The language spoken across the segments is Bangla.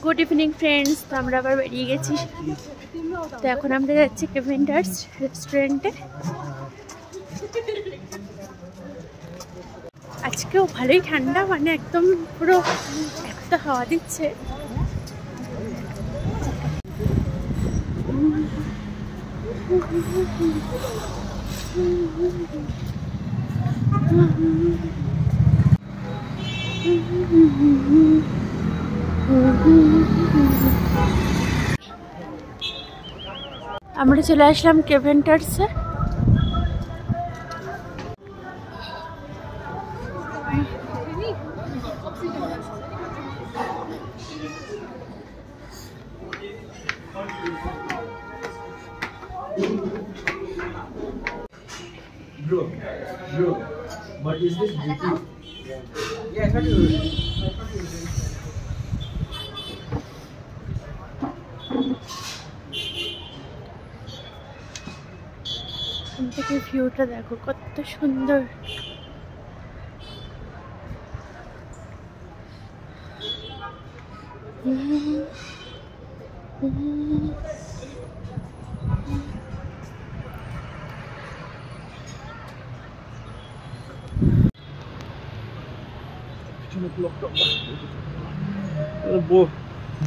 Good evening friends. तो আমরা আবার বেরিয়ে গেছি। তো এখন আমরা যাচ্ছি কেভেন্টার্স রেস্টুরেন্টে। আজকেও ভালোই ঠান্ডা, মানে একদম পুরো একটা হাওয়া দিচ্ছে। আমরা চলে আসলাম কেভেন্টার্সে। Bro, but is this beauty? Yeah, it's not এখান থেকে ভিউটা দেখো কত সুন্দর।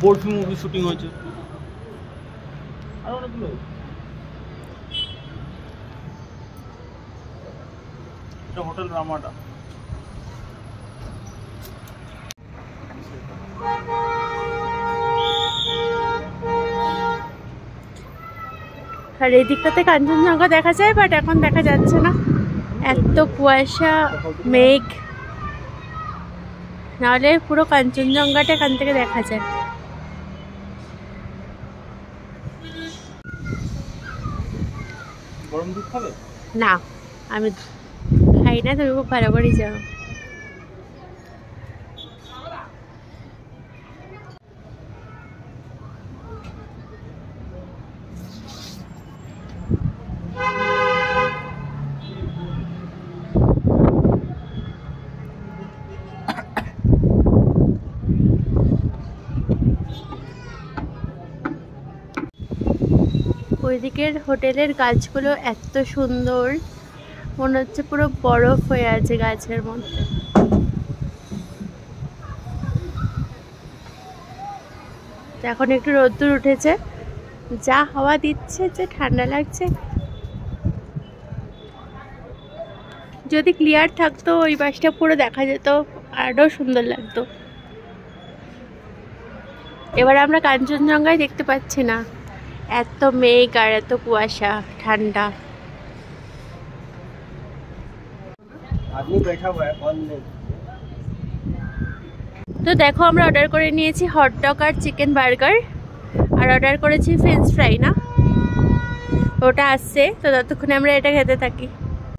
बोर्ड फिल्म मूवी शूटिंग হয়েছে আর অনেকগুলো। এটা হোটেল রামাডা। আর এই দিকটাতে কাঞ্চনজঙ্ঘা দেখা যায়, বাট এখন দেখা যাচ্ছে না, এত কুয়াশা মেঘ। নাহলে পুরো কাঞ্চনজঙ্ঘাটা এখান থেকে দেখা যায়। গরম দুধ খাবে? না, আমি খাই না, তুমি খুব ভালো করেই যাও। ওইদিকের হোটেলের গাছগুলো এত সুন্দর, মনে হচ্ছে পুরো বরফ হয়ে আছে গাছের মধ্যে। এখন একটু রোদ্দুর উঠেছে, যা হাওয়া দিচ্ছে যে ঠান্ডা লাগছে। যদি ক্লিয়ার থাকতো ওই পাশটা পুরো দেখা যেত, আরও সুন্দর লাগতো। এবার আমরা কাঞ্চনজঙ্ঘায় দেখতে পাচ্ছি না, এত মেঘ আর এত কুয়াশা, ঠান্ডা। তো দেখো, আমরা অর্ডার করে নিয়েছি হটডগ আর চিকেন বার্গার, আর অর্ডার করেছি ফ্রেঞ্চ ফ্রাই। না, ওটা আসছে, তো ততক্ষণে আমরা এটা খেতে থাকি।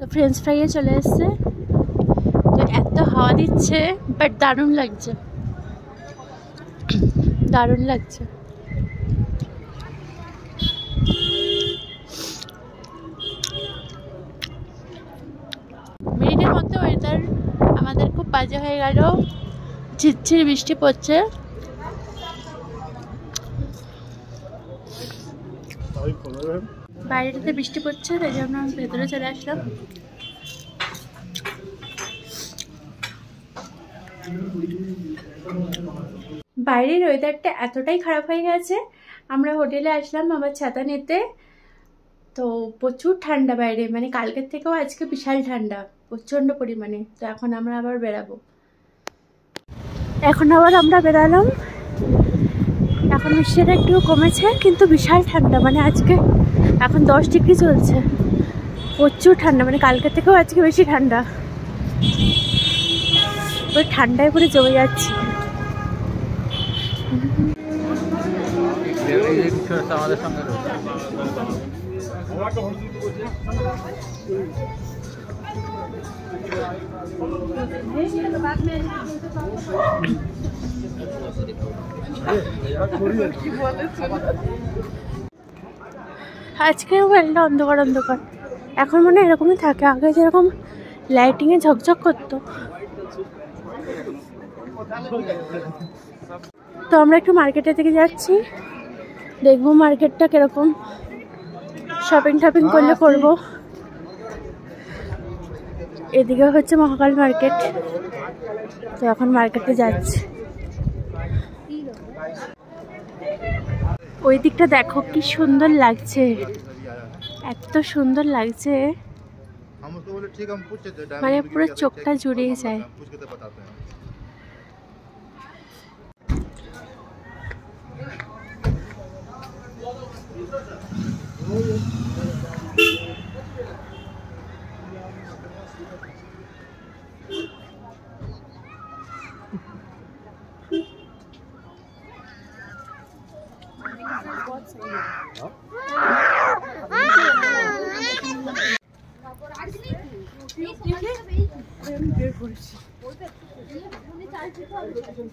তো ফ্রেঞ্চ ফ্রাইয়ে চলে এসছে। তো এত হাওয়া দিচ্ছে, বাট দারুণ লাগছে, দারুণ লাগছে। মিনিটের মধ্যে ওয়েদার আমাদের খুব বাজে হয়ে গেল, ঝিরঝির বৃষ্টি পড়ছে। বাইরেটাতে বৃষ্টি পড়ছে, তাই জন্য আমি ভেতরে চলে আসলাম। বাইরের ওয়েদারটা এতটাই খারাপ হয়ে গেছে, আমরা হোটেলে আসলাম আবার ছাতা নিতে। তো প্রচুর ঠান্ডা বাইরে, মানে কালকের থেকেও আজকে বিশাল ঠান্ডা, প্রচণ্ড পরিমাণে। তো এখন আমরা আবার বেরাবো। এখন আবার আমরা বেরালাম। এখন বৃষ্টিটা একটু কমেছে, কিন্তু বিশাল ঠান্ডা, মানে আজকে এখন 10 ডিগ্রি চলছে, প্রচুর ঠান্ডা, মানে কালকের থেকেও আজকে বেশি ঠান্ডা। ওই ঠান্ডায় করে জমে যাচ্ছি। আমাদের সঙ্গে আজকেও একটা অন্ধকার অন্ধকার, এখন মনে হয় এরকমই থাকে। আগে যেরকম লাইটিংয়ে ঝকঝক করতো। তো আমরা একটু মার্কেটের দিকে যাচ্ছি, দেখবো মার্কেটটা কিরকম, শপিং টপিং করলে করবো। এদিকে হচ্ছে মহাকাল মার্কেট, তো এখন মার্কেটে যাচ্ছি। ওই দিকটা দেখো কি সুন্দর লাগছে, এত সুন্দর লাগছে, মানে পুরো চোখটা জুড়িয়ে যায়।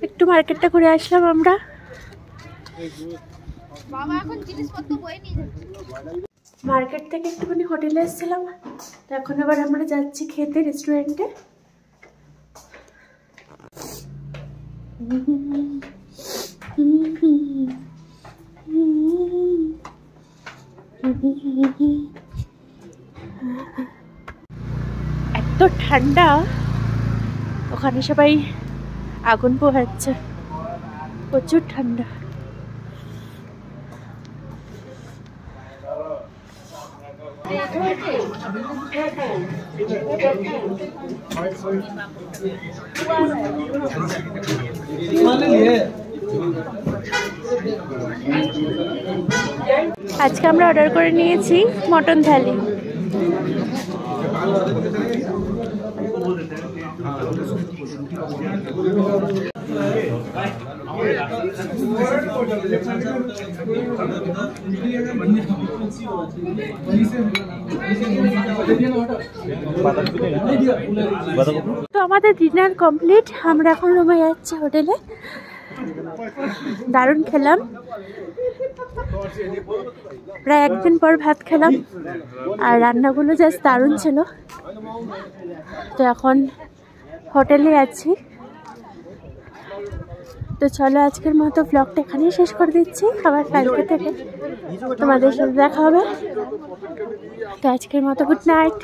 একটু মার্কেটটা ঘুরে আসলাম আমরা। মার্কেট থেকে একটুখানি হোটেলে এসেছিলাম, তো এখন আবার আমরা যাচ্ছি খেতে রেস্টুরেন্টে। এত ঠান্ডা, ওখানে সবাই আগুন পোহাচ্ছে, প্রচুর ঠান্ডা। আজকে আমরা অর্ডার করে নিয়েছি মটন থালি। তো আমাদের ডিনার কমপ্লিট, আমরা এখন রুমে যাচ্ছি হোটেলে। দারুণ খেলাম, প্রায় একদিন পর ভাত খেলাম, আর রান্নাগুলো জাস্ট দারুণ ছিল। তো এখন হোটেলে আছি। তো চলো আজকের মতো ব্লগটা এখানেই শেষ করে দিচ্ছি, আবার কালকে থেকে তোমাদের সাথে দেখা হবে। তো আজকের মতো গুড নাইট।